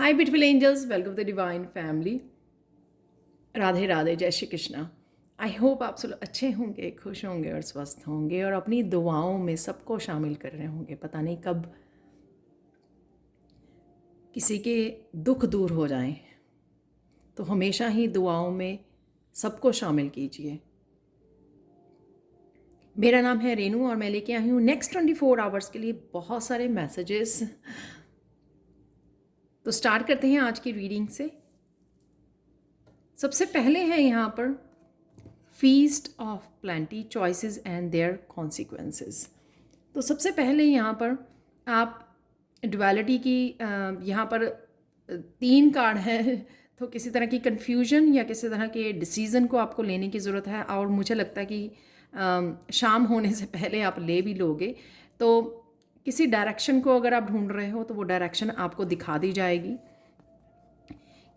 Hi beautiful angels, welcome to divine family. Radhe Radhe, जय Shri Krishna. I hope आप सब अच्छे होंगे, खुश होंगे और स्वस्थ होंगे और अपनी दुआओं में सबको शामिल कर रहे होंगे। पता नहीं कब किसी के दुख दूर हो जाएं, तो हमेशा ही दुआओं में सबको शामिल कीजिए। मेरा नाम है रेनू और मैं लेके आई हूँ नेक्स्ट 24 आवर्स के लिए बहुत सारे मैसेजेस। तो स्टार्ट करते हैं आज की रीडिंग से। सबसे पहले है यहाँ पर feast of plenty, choices and their consequences. तो सबसे पहले यहाँ पर आप डुअलिटी की यहाँ पर 3 कार्ड हैं। तो किसी तरह की कन्फ्यूजन या किसी तरह के डिसीज़न को आपको लेने की ज़रूरत है और मुझे लगता है कि शाम होने से पहले आप ले भी लोगे। तो किसी डायरेक्शन को अगर आप ढूंढ रहे हो तो वो डायरेक्शन आपको दिखा दी जाएगी।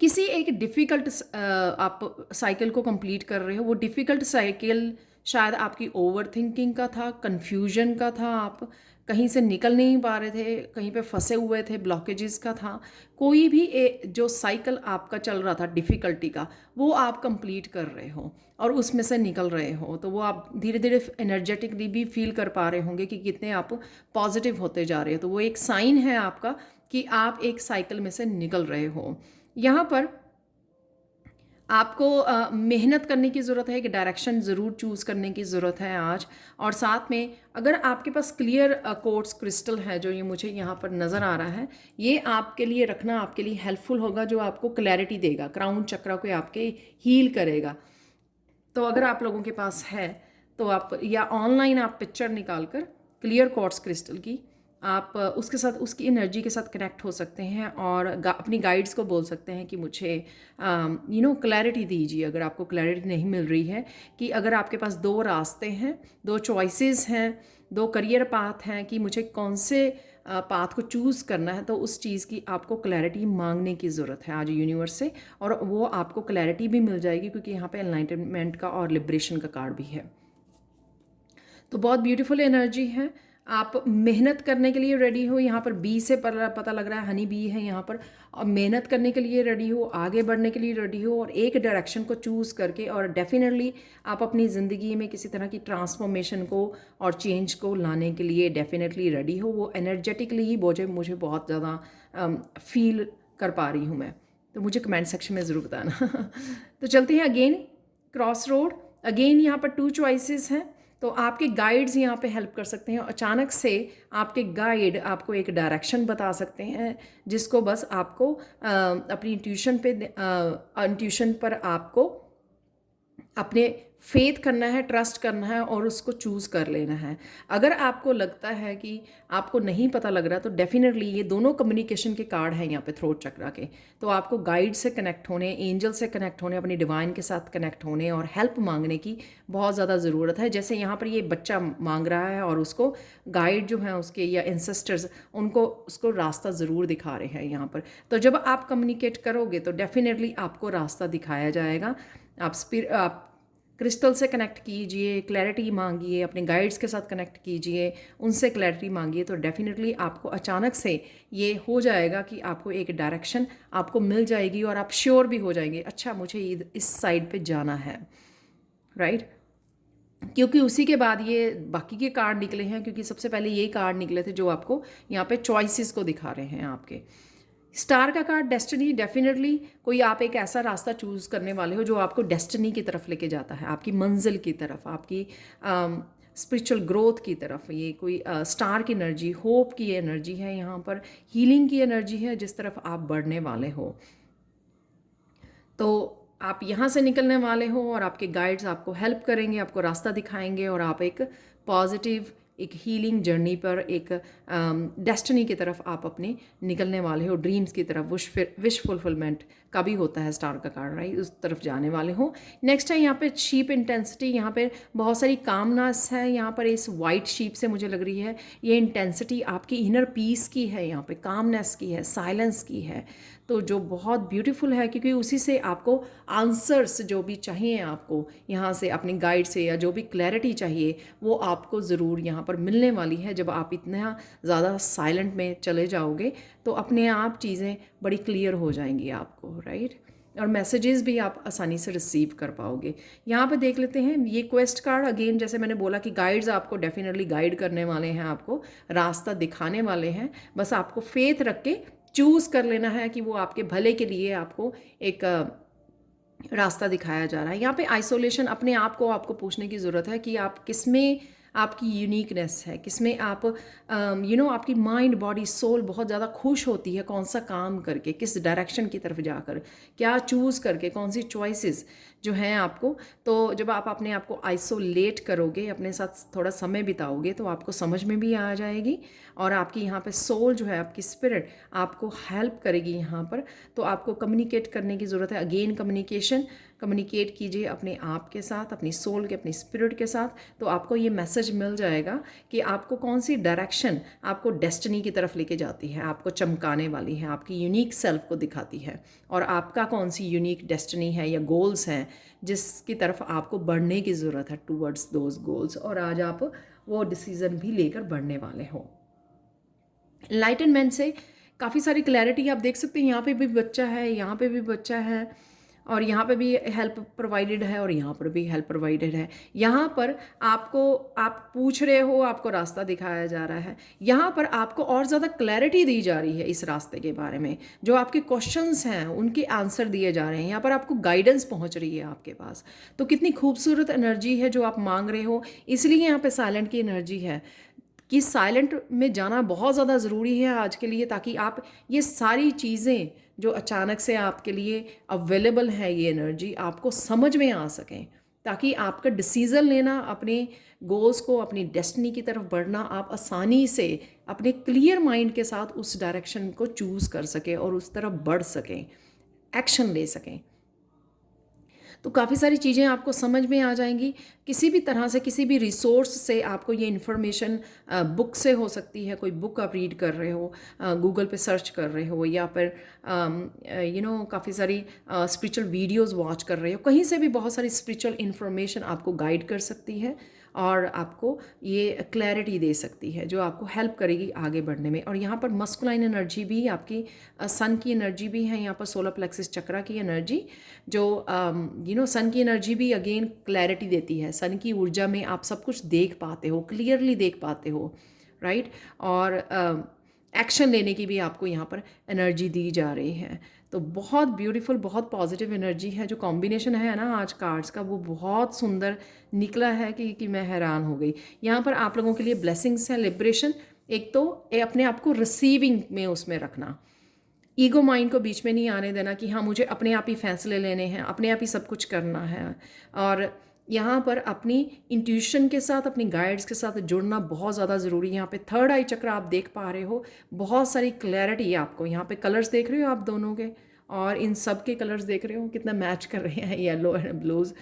किसी एक डिफ़िकल्ट आप साइकिल को कंप्लीट कर रहे हो, वो डिफ़िकल्ट साइकिल शायद आपकी ओवर थिंकिंग का था, कन्फ्यूजन का था, आप कहीं से निकल नहीं पा रहे थे, कहीं पे फंसे हुए थे, ब्लॉकेजेस का था। कोई भी जो साइकिल आपका चल रहा था डिफ़िकल्टी का, वो आप कंप्लीट कर रहे हो और उसमें से निकल रहे हो। तो वो आप धीरे धीरे एनर्जेटिकली भी फील कर पा रहे होंगे कि कितने आप पॉजिटिव होते जा रहे हो। तो वो एक साइन है आपका कि आप एक साइकिल में से निकल रहे हो। यहाँ पर आपको मेहनत करने की ज़रूरत है, एक डायरेक्शन ज़रूर चूज़ करने की ज़रूरत है आज। और साथ में अगर आपके पास क्लियर क्वार्ट्ज क्रिस्टल है, जो ये मुझे यहाँ पर नज़र आ रहा है, ये आपके लिए रखना आपके लिए हेल्पफुल होगा, जो आपको क्लैरिटी देगा, क्राउन चक्र को आपके हील करेगा। तो अगर आप लोगों के पास है तो आप या ऑनलाइन आप पिक्चर निकाल कर क्लियर क्वार्ट्ज क्रिस्टल की आप उसके साथ, उसकी एनर्जी के साथ कनेक्ट हो सकते हैं और अपनी गाइड्स को बोल सकते हैं कि मुझे क्लैरिटी दीजिए। अगर आपको क्लैरिटी नहीं मिल रही है कि अगर आपके पास 2 रास्ते हैं, 2 चॉइसेस हैं, 2 करियर पाथ हैं कि मुझे कौन से पाथ को चूज़ करना है, तो उस चीज़ की आपको क्लैरिटी मांगने की ज़रूरत है आज यूनिवर्स से। और वो आपको क्लैरिटी भी मिल जाएगी क्योंकि यहाँ पे एनलाइटनमेंट का और लिबरेशन का कार्ड भी है। तो बहुत ब्यूटीफुल एनर्जी है। आप मेहनत करने के लिए रेडी हो। यहाँ पर बी से पता लग रहा है, हनी बी है यहाँ पर। और मेहनत करने के लिए रेडी हो, आगे बढ़ने के लिए रेडी हो और एक डायरेक्शन को चूज़ करके, और डेफिनेटली आप अपनी ज़िंदगी में किसी तरह की ट्रांसफॉर्मेशन को और चेंज को लाने के लिए डेफिनेटली रेडी हो। वो एनर्जेटिकली ही मुझे बहुत ज़्यादा फील कर पा रही हूँ मैं। तो मुझे कमेंट सेक्शन में ज़रूर बताना। तो चलते हैं अगेन क्रॉस रोड। अगेन यहाँ पर 2 चॉइसेस हैं। तो आपके गाइड्स यहाँ पे हेल्प कर सकते हैं। अचानक से आपके गाइड आपको एक डायरेक्शन बता सकते हैं, जिसको बस आपको अपनी इंट्यूशन पर आपको अपने फेथ करना है, ट्रस्ट करना है और उसको चूज़ कर लेना है। अगर आपको लगता है कि आपको नहीं पता लग रहा, तो डेफिनेटली ये दोनों कम्युनिकेशन के कार्ड हैं यहाँ पे थ्रोट चक्रा के। तो आपको गाइड से कनेक्ट होने, एंजल से कनेक्ट होने, अपनी डिवाइन के साथ कनेक्ट होने और हेल्प मांगने की बहुत ज़्यादा ज़रूरत है। जैसे यहाँ पर ये बच्चा मांग रहा है और उसको गाइड जो हैं उसके या एंसेस्टर्स उनको उसको रास्ता ज़रूर दिखा रहे हैं यहाँ पर। तो जब आप कम्युनिकेट करोगे तो डेफिनेटली आपको रास्ता दिखाया जाएगा। आप क्रिस्टल से कनेक्ट कीजिए, क्लैरिटी मांगिए, अपने गाइड्स के साथ कनेक्ट कीजिए, उनसे क्लैरिटी मांगिए। तो डेफिनेटली आपको अचानक से ये हो जाएगा कि आपको एक डायरेक्शन आपको मिल जाएगी और आप श्योर भी हो जाएंगे, अच्छा मुझे इस साइड पे जाना है, राइट। क्योंकि उसी के बाद ये बाकी के कार्ड निकले हैं, क्योंकि सबसे पहले ये कार्ड निकले थे जो आपको यहाँ पे चॉइसेस को दिखा रहे हैं। आपके स्टार का कार्ड डेस्टिनी, डेफिनेटली कोई आप एक ऐसा रास्ता चूज़ करने वाले हो जो आपको डेस्टिनी की तरफ लेके जाता है, आपकी मंजिल की तरफ, आपकी स्पिरिचुअल ग्रोथ की तरफ। ये कोई स्टार की एनर्जी, होप की एनर्जी है यहाँ पर, हीलिंग की एनर्जी है जिस तरफ आप बढ़ने वाले हो। तो आप यहाँ से निकलने वाले हो और आपके गाइड्स आपको हेल्प करेंगे, आपको रास्ता दिखाएंगे और आप एक पॉजिटिव, एक हीलिंग जर्नी पर, एक डेस्टिनी की तरफ आप अपने निकलने वाले हो, ड्रीम्स की तरफ, विश फुलफिलमेंट का भी होता है स्टार का कार्ड, राइट, उस तरफ जाने वाले हो। नेक्स्ट है यहाँ पे शीप इंटेंसिटी। यहाँ पे बहुत सारी कामनेस है यहाँ पर, इस वाइट शीप से मुझे लग रही है ये इंटेंसिटी आपकी इनर पीस की है, यहाँ पे कामनेस की है, साइलेंस की है। तो जो बहुत ब्यूटीफुल है, क्योंकि उसी से आपको आंसर्स जो भी चाहिए आपको यहाँ से अपने गाइड से, या जो भी क्लैरिटी चाहिए वो आपको ज़रूर यहाँ पर मिलने वाली है। जब आप इतना ज़्यादा साइलेंट में चले जाओगे तो अपने आप चीज़ें बड़ी क्लियर हो जाएंगी आपको, राइट। और मैसेजेस भी आप आसानी से रिसीव कर पाओगे। यहाँ पे देख लेते हैं ये क्वेस्ट कार्ड। अगेन जैसे मैंने बोला कि गाइड्स आपको डेफिनेटली गाइड करने वाले हैं, आपको रास्ता दिखाने वाले हैं। बस आपको फेथ रख के चूज़ कर लेना है कि वो आपके भले के लिए आपको एक रास्ता दिखाया जा रहा है। यहाँ पे आइसोलेशन अपने आप को आपको पूछने की ज़रूरत है कि आप किस में आपकी यूनिकनेस है, किस में आप आपकी माइंड बॉडी सोल बहुत ज़्यादा खुश होती है, कौन सा काम करके, किस डायरेक्शन की तरफ जाकर, क्या चूज़ करके, कौन सी चॉइसेस जो हैं आपको। तो जब आप अपने आप को आइसोलेट करोगे, अपने साथ थोड़ा समय बिताओगे, तो आपको समझ में भी आ जाएगी और आपकी यहाँ पे सोल जो है, आपकी स्पिरिट आपको हेल्प करेगी यहाँ पर। तो आपको कम्युनिकेट करने की ज़रूरत है। अगेन कम्युनिकेट कीजिए अपने आप के साथ, अपनी सोल के, अपनी स्पिरिट के साथ। तो आपको ये मैसेज मिल जाएगा कि आपको कौन सी डायरेक्शन आपको डेस्टिनी की तरफ लेके जाती है, आपको चमकाने वाली है, आपकी यूनिक सेल्फ को दिखाती है, और आपका कौन सी यूनिक डेस्टिनी है या गोल्स हैं जिसकी तरफ आपको बढ़ने की ज़रूरत है, टूवर्ड्स दोज गोल्स। और आज आप वो डिसीज़न भी लेकर बढ़ने वाले हो। एनलाइटनमेंट से काफ़ी सारी क्लैरिटी आप देख सकते हैं। यहाँ पे भी बच्चा है, यहाँ पे भी बच्चा है, और यहाँ पे भी हेल्प प्रोवाइडेड है, और यहाँ पर भी हेल्प प्रोवाइडेड है। यहाँ पर आप पूछ रहे हो, आपको रास्ता दिखाया जा रहा है। यहाँ पर आपको और ज़्यादा क्लैरिटी दी जा रही है इस रास्ते के बारे में। जो आपके क्वेश्चंस हैं उनके आंसर दिए जा रहे हैं। यहाँ पर आपको गाइडेंस पहुँच रही है आपके पास। तो कितनी खूबसूरत एनर्जी है जो आप मांग रहे हो। इसलिए यहाँ पर साइलेंट की एनर्जी है कि साइलेंट में जाना बहुत ज़्यादा ज़रूरी है आज के लिए, ताकि आप ये सारी चीज़ें जो अचानक से आपके लिए अवेलेबल है, ये एनर्जी आपको समझ में आ सकें, ताकि आपका डिसीज़न लेना, अपने गोल्स को, अपनी डेस्टिनी की तरफ बढ़ना, आप आसानी से अपने क्लियर माइंड के साथ उस डायरेक्शन को चूज़ कर सकें और उस तरफ बढ़ सकें, एक्शन ले सकें। तो काफ़ी सारी चीज़ें आपको समझ में आ जाएंगी। किसी भी तरह से, किसी भी रिसोर्स से आपको ये इन्फॉर्मेशन, बुक से हो सकती है, कोई बुक आप रीड कर रहे हो, गूगल पे सर्च कर रहे हो, या फिर काफ़ी सारी स्पिरिचुअल वीडियोस वॉच कर रहे हो, कहीं से भी बहुत सारी स्पिरिचुअल इन्फॉर्मेशन आपको गाइड कर सकती है और आपको ये क्लैरिटी दे सकती है जो आपको हेल्प करेगी आगे बढ़ने में। और यहाँ पर मस्कुलाइन एनर्जी भी, आपकी सन की एनर्जी भी है, यहाँ पर सोलर प्लेक्सिस चक्रा की एनर्जी, जो सन की एनर्जी भी अगेन क्लैरिटी देती है। सन की ऊर्जा में आप सब कुछ देख पाते हो, क्लियरली देख पाते हो, राइट। और एक्शन लेने की भी आपको यहाँ पर एनर्जी दी जा रही है। तो बहुत ब्यूटीफुल, बहुत पॉजिटिव एनर्जी है। जो कॉम्बिनेशन है ना आज कार्ड्स का, वो बहुत सुंदर निकला है कि मैं हैरान हो गई। यहाँ पर आप लोगों के लिए ब्लेसिंग्स हैं, लिबरेशन। एक तो अपने आप को रिसीविंग में उसमें रखना, ईगो माइंड को बीच में नहीं आने देना कि हाँ मुझे अपने आप ही फैसले लेने हैं, अपने आप ही सब कुछ करना है। और यहाँ पर अपनी इंट्यूशन के साथ, अपनी गाइड्स के साथ जुड़ना बहुत ज़्यादा ज़रूरी है। यहाँ पे थर्ड आई चक्र आप देख पा रहे हो, बहुत सारी क्लैरिटी है आपको। यहाँ पे कलर्स देख रहे हो आप दोनों के, और इन सब के कलर्स देख रहे हो कितना मैच कर रहे हैं, येलो एंड ब्लूज़।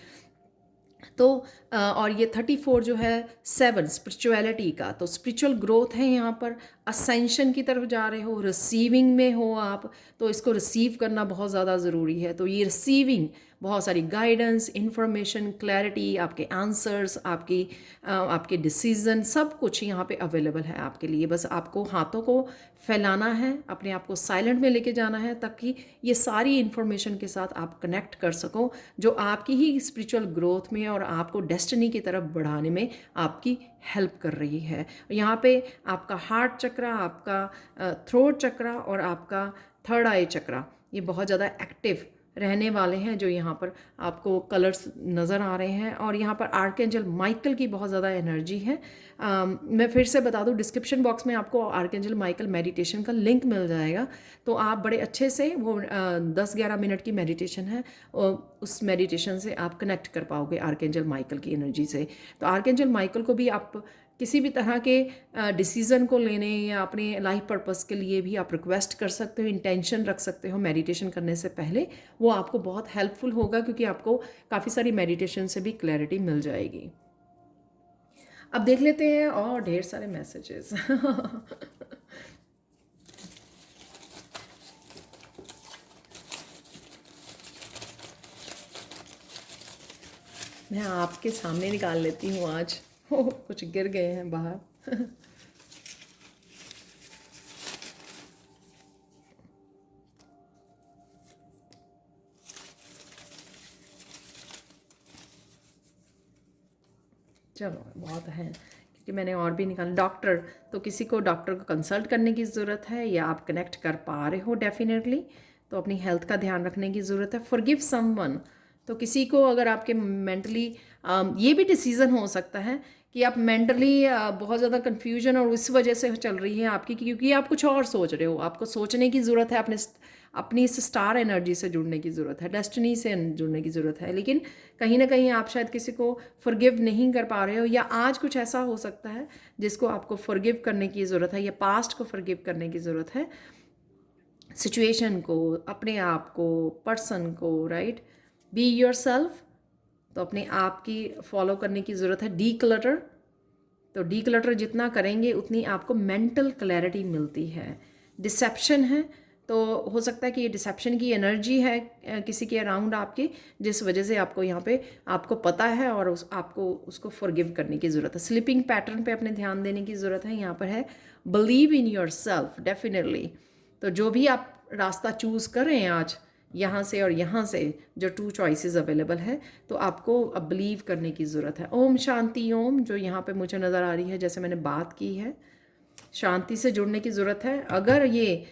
तो और ये 34 जो है 7 स्पिरिचुअलिटी का, तो स्पिरिचुअल ग्रोथ है। यहाँ पर असेंशन की तरफ जा रहे हो, रिसीविंग में हो आप, तो इसको रिसीव करना बहुत ज़्यादा ज़रूरी है। तो ये रिसीविंग, बहुत सारी गाइडेंस, इंफॉर्मेशन, क्लैरिटी, आपके आंसर्स, आपके डिसीज़न, सब कुछ यहाँ पे अवेलेबल है आपके लिए। बस आपको हाथों को फैलाना है, अपने आप को साइलेंट में लेके जाना है, ताकि ये सारी इंफॉर्मेशन के साथ आप कनेक्ट कर सको, जो आपकी ही स्पिरिचुअल ग्रोथ में और आपको डेस्टिनी की तरफ बढ़ाने में आपकी हेल्प कर रही है। यहाँ पे आपका हार्ट चक्र, आपका थ्रोट चक्र और आपका थर्ड आई चक्र, ये बहुत ज़्यादा एक्टिव रहने वाले हैं, जो यहाँ पर आपको कलर्स नज़र आ रहे हैं। और यहाँ पर आर्कएंजल माइकल की बहुत ज़्यादा एनर्जी है। मैं फिर से बता दूँ, डिस्क्रिप्शन बॉक्स में आपको आर्कएंजल माइकल मेडिटेशन का लिंक मिल जाएगा। तो आप बड़े अच्छे से, वो 10-11 मिनट की मेडिटेशन है, उस मेडिटेशन से आप कनेक्ट कर पाओगे आर्कएंजल माइकल की एनर्जी से। तो आर्कएंजल माइकल को भी आप किसी भी तरह के डिसीज़न को लेने या अपने लाइफ पर्पस के लिए भी आप रिक्वेस्ट कर सकते हो, इंटेंशन रख सकते हो मेडिटेशन करने से पहले। वो आपको बहुत हेल्पफुल होगा, क्योंकि आपको काफ़ी सारी मेडिटेशन से भी क्लैरिटी मिल जाएगी। अब देख लेते हैं और ढेर सारे मैसेजेस। मैं आपके सामने निकाल लेती हूँ आज। कुछ गिर गए हैं बाहर। चलो बहुत है, क्योंकि मैंने और भी निकाला। डॉक्टर, तो किसी को डॉक्टर को कंसल्ट करने की ज़रूरत है, या आप कनेक्ट कर पा रहे हो डेफिनेटली, तो अपनी हेल्थ का ध्यान रखने की ज़रूरत है। फॉरगिव समवन, तो किसी को अगर आपके मेंटली ये भी डिसीज़न हो सकता है कि आप मेंटली बहुत ज़्यादा कन्फ्यूजन और इस वजह से चल रही है आपकी, क्योंकि आप कुछ और सोच रहे हो। आपको सोचने की ज़रूरत है, अपनी इस स्टार एनर्जी से जुड़ने की ज़रूरत है, डेस्टिनी से जुड़ने की ज़रूरत है। लेकिन कहीं ना कहीं आप शायद किसी को फॉरगिव नहीं कर पा रहे हो, या आज कुछ ऐसा हो सकता है जिसको आपको फॉरगिव करने की ज़रूरत है, या पास्ट को फॉरगिव करने की ज़रूरत है, सिचुएशन को, अपने आप को, पर्सन को, राइट। बी योर सेल्फ, तो अपने आप की फॉलो करने की ज़रूरत है। डी क्लटर, तो डी क्लटर जितना करेंगे उतनी आपको मेंटल क्लैरिटी मिलती है। डिसेप्शन है, तो हो सकता है कि ये डिसेप्शन की एनर्जी है किसी के अराउंड आपके, जिस वजह से आपको यहाँ पे आपको पता है और आपको उसको फॉरगिव करने की ज़रूरत है। स्लीपिंग पैटर्न पे अपने ध्यान देने की ज़रूरत है। यहाँ पर है believe in your self, definitely. तो जो भी आप रास्ता चूज़ करें आज, यहाँ से और यहाँ से, जो 2 चॉइसेस अवेलेबल है, तो आपको अब बिलीव करने की ज़रूरत है। ओम शांति ओम, जो यहाँ पे मुझे नज़र आ रही है, जैसे मैंने बात की है, शांति से जुड़ने की ज़रूरत है। अगर ये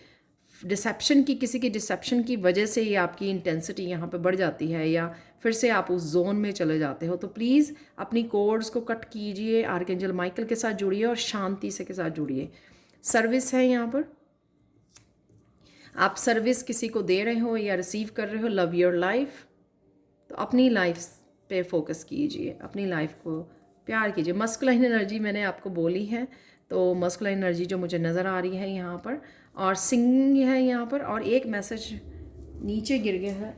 डिसेप्शन की, किसी की डिसेप्शन की वजह से ये आपकी इंटेंसिटी यहाँ पे बढ़ जाती है, या फिर से आप उस जोन में चले जाते हो, तो प्लीज़ अपनी कोड्स को कट कीजिए, आर्कएंजल माइकल के साथ जुड़िए और शांति से के साथ जुड़िए। सर्विस है यहाँ पर, आप सर्विस किसी को दे रहे हो या रिसीव कर रहे हो। लव योर लाइफ, तो अपनी लाइफ पे फोकस कीजिए, अपनी लाइफ को प्यार कीजिए। मस्कुलाइन एनर्जी मैंने आपको बोली है, तो मस्कुलाइन एनर्जी जो मुझे नज़र आ रही है यहाँ पर, और सिंगिंग है यहाँ पर, और एक मैसेज नीचे गिर गया है,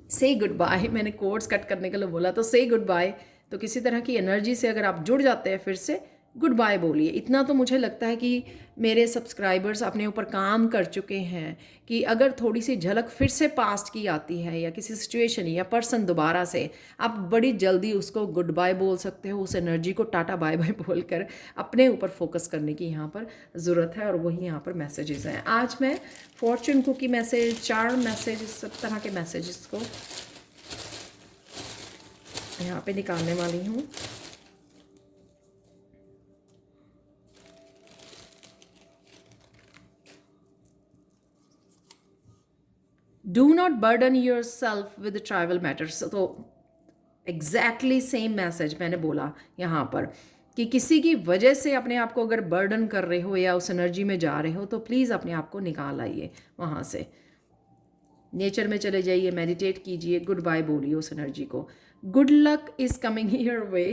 से गुड बाय। मैंने कोड्स कट करने के लिए बोला, तो से गुड बाय। तो किसी तरह की एनर्जी से अगर आप जुड़ जाते हैं, फिर से गुड बाय बोलिए। इतना तो मुझे लगता है कि मेरे सब्सक्राइबर्स अपने ऊपर काम कर चुके हैं कि अगर थोड़ी सी झलक फिर से पास्ट की आती है, या किसी सिचुएशन या पर्सन दोबारा से, आप बड़ी जल्दी उसको गुड बाय बोल सकते हो। उस एनर्जी को टाटा बाय बाय बोलकर अपने ऊपर फोकस करने की यहाँ पर ज़रूरत है, और वही यहाँ पर मैसेजेस हैं। आज मैं फॉर्चून कुकी मैसेज, 4 मैसेज, सब तरह के मैसेजेस को यहाँ पे निकालने वाली हूँ। Do not burden your self with travel matters, तो एग्जैक्टली सेम मैसेज मैंने बोला यहाँ पर, कि किसी की वजह से अपने आप को अगर बर्डन कर रहे हो या उस एनर्जी में जा रहे हो, तो प्लीज़ अपने आप को निकाल आइए वहाँ से। नेचर में चले जाइए, मेडिटेट कीजिए, गुड बाय बोलिए उस एनर्जी को। Good luck is coming your way.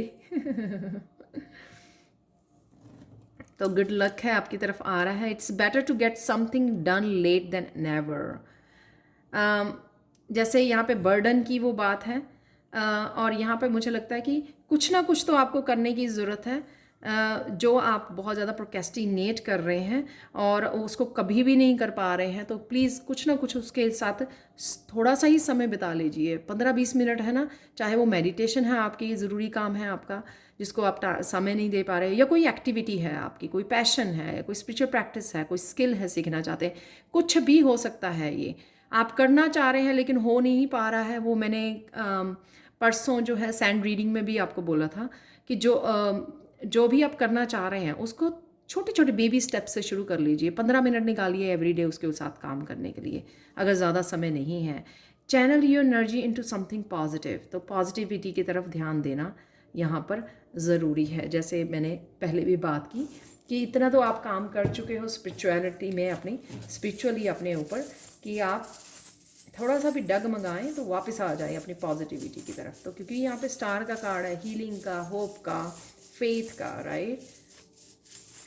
तो गुड लक है आपकी तरफ आ रहा है। It's better to get something done late than never. जैसे यहाँ पे बर्डन की वो बात है, और यहाँ पे मुझे लगता है कि कुछ ना कुछ तो आपको करने की ज़रूरत है, जो आप बहुत ज़्यादा प्रोक्रेस्टिनेट कर रहे हैं और उसको कभी भी नहीं कर पा रहे हैं, तो प्लीज़ कुछ ना कुछ उसके साथ थोड़ा सा ही समय बिता लीजिए। 15-20 मिनट है ना, चाहे वो मेडिटेशन है आपकी, ज़रूरी काम है आपका जिसको आप समय नहीं दे पा रहे, या कोई एक्टिविटी है आपकी, कोई पैशन है, कोई स्पिरिचुअल प्रैक्टिस है, कोई स्किल है सीखना चाहते हैं, कुछ भी हो सकता है। ये आप करना चाह रहे हैं लेकिन हो नहीं पा रहा है। वो मैंने परसों जो है सैंड रीडिंग में भी आपको बोला था कि जो भी आप करना चाह रहे हैं उसको छोटे छोटे बेबी स्टेप्स से शुरू कर लीजिए। 15 मिनट निकालिए एवरीडे उसके साथ काम करने के लिए, अगर ज़्यादा समय नहीं है। Channel your energy into something positive, तो पॉजिटिविटी की तरफ ध्यान देना यहाँ पर ज़रूरी है। जैसे मैंने पहले भी बात की कि इतना तो आप काम कर चुके हो स्पिरिचुअलिटी में, अपनी स्पिरिचुअली अपने ऊपर, कि आप थोड़ा सा भी डगमगाएं तो वापस आ जाए अपनी पॉजिटिविटी की तरफ। तो क्योंकि यहाँ पे स्टार का कार्ड है, हीलिंग का, होप का, फेथ का, राइट,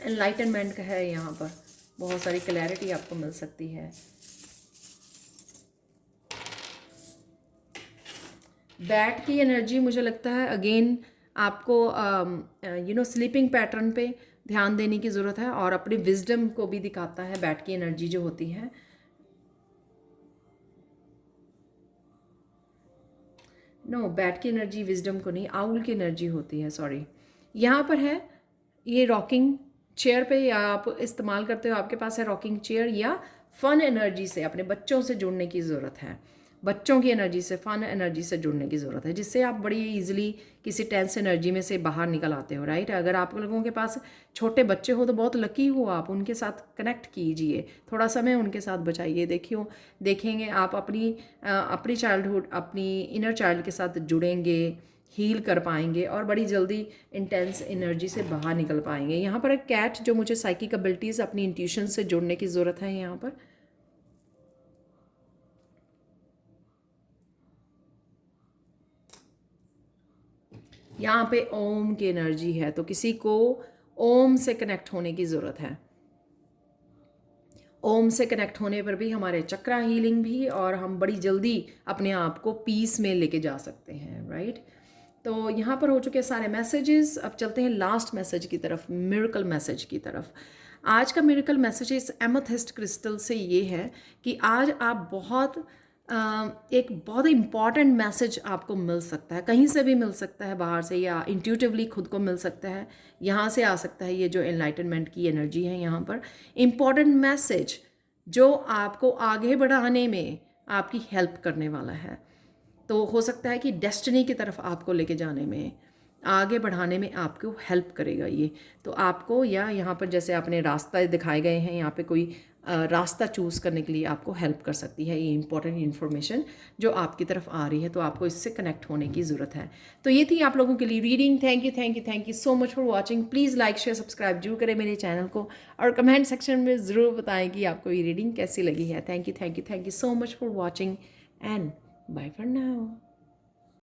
एनलाइटनमेंट का है। यहाँ पर बहुत सारी क्लैरिटी आपको मिल सकती है। बैट की एनर्जी मुझे लगता है अगेन आपको स्लीपिंग पैटर्न पे ध्यान देने की ज़रूरत है, और अपनी विजडम को भी दिखाता है बैट की एनर्जी जो होती है। नो, बैट की एनर्जी विजडम को नहीं, आउल की एनर्जी होती है, सॉरी। यहाँ पर है ये रॉकिंग चेयर पे, या आप इस्तेमाल करते हो, आपके पास है रॉकिंग चेयर, या फन एनर्जी से अपने बच्चों से जुड़ने की ज़रूरत है, बच्चों की एनर्जी से, फन एनर्जी से जुड़ने की ज़रूरत है, जिससे आप बड़ी इजीली किसी टेंस एनर्जी में से बाहर निकल आते हो, राइट। अगर आप लोगों के पास छोटे बच्चे हो तो बहुत लकी हो आप, उनके साथ कनेक्ट कीजिए, थोड़ा समय उनके साथ बचाइए, देखेंगे आप अपनी चाइल्डहुड, अपनी इनर चाइल्ड के साथ जुड़ेंगे, हील कर पाएंगे और बड़ी जल्दी इंटेंस एनर्जी से बाहर निकल पाएंगे। यहाँ पर एक कैट जो मुझे साइकिक एबिलिटीज़, अपनी इंट्यूशन से जुड़ने की ज़रूरत है। यहाँ पर ओम की एनर्जी है, तो किसी को ओम से कनेक्ट होने की ज़रूरत है। ओम से कनेक्ट होने पर भी हमारे चक्रा हीलिंग भी, और हम बड़ी जल्दी अपने आप को पीस में लेके जा सकते हैं, राइट। तो यहाँ पर हो चुके हैं सारे मैसेजेस। अब चलते हैं लास्ट मैसेज की तरफ, मिरेकल मैसेज की तरफ। आज का मिरेकल मैसेज इस एमेथिस्ट क्रिस्टल से ये है कि आज आप एक बहुत इम्पॉर्टेंट मैसेज आपको मिल सकता है, कहीं से भी मिल सकता है, बाहर से या इंट्यूटिवली खुद को मिल सकता है, यहाँ से आ सकता है। ये जो एनलाइटनमेंट की एनर्जी है, यहाँ पर इम्पॉर्टेंट मैसेज जो आपको आगे बढ़ाने में आपकी हेल्प करने वाला है। तो हो सकता है कि डेस्टिनी की तरफ आपको लेके जाने में, आगे बढ़ाने में आपको हेल्प करेगा ये। तो आपको, या यहाँ पर जैसे आपने रास्ता दिखाए गए हैं, यहाँ पे कोई रास्ता चूज़ करने के लिए आपको हेल्प कर सकती है ये इंपॉर्टेंट इन्फॉर्मेशन जो आपकी तरफ आ रही है। तो आपको इससे कनेक्ट होने की ज़रूरत है। तो ये थी आप लोगों के लिए reading. Thank you so much for watching. Please like share subscribe जरूर करें मेरे चैनल को, और कमेंट सेक्शन में ज़रूर बताएं कि आपको ये रीडिंग कैसी लगी है। Thank you so much for watching and bye for now.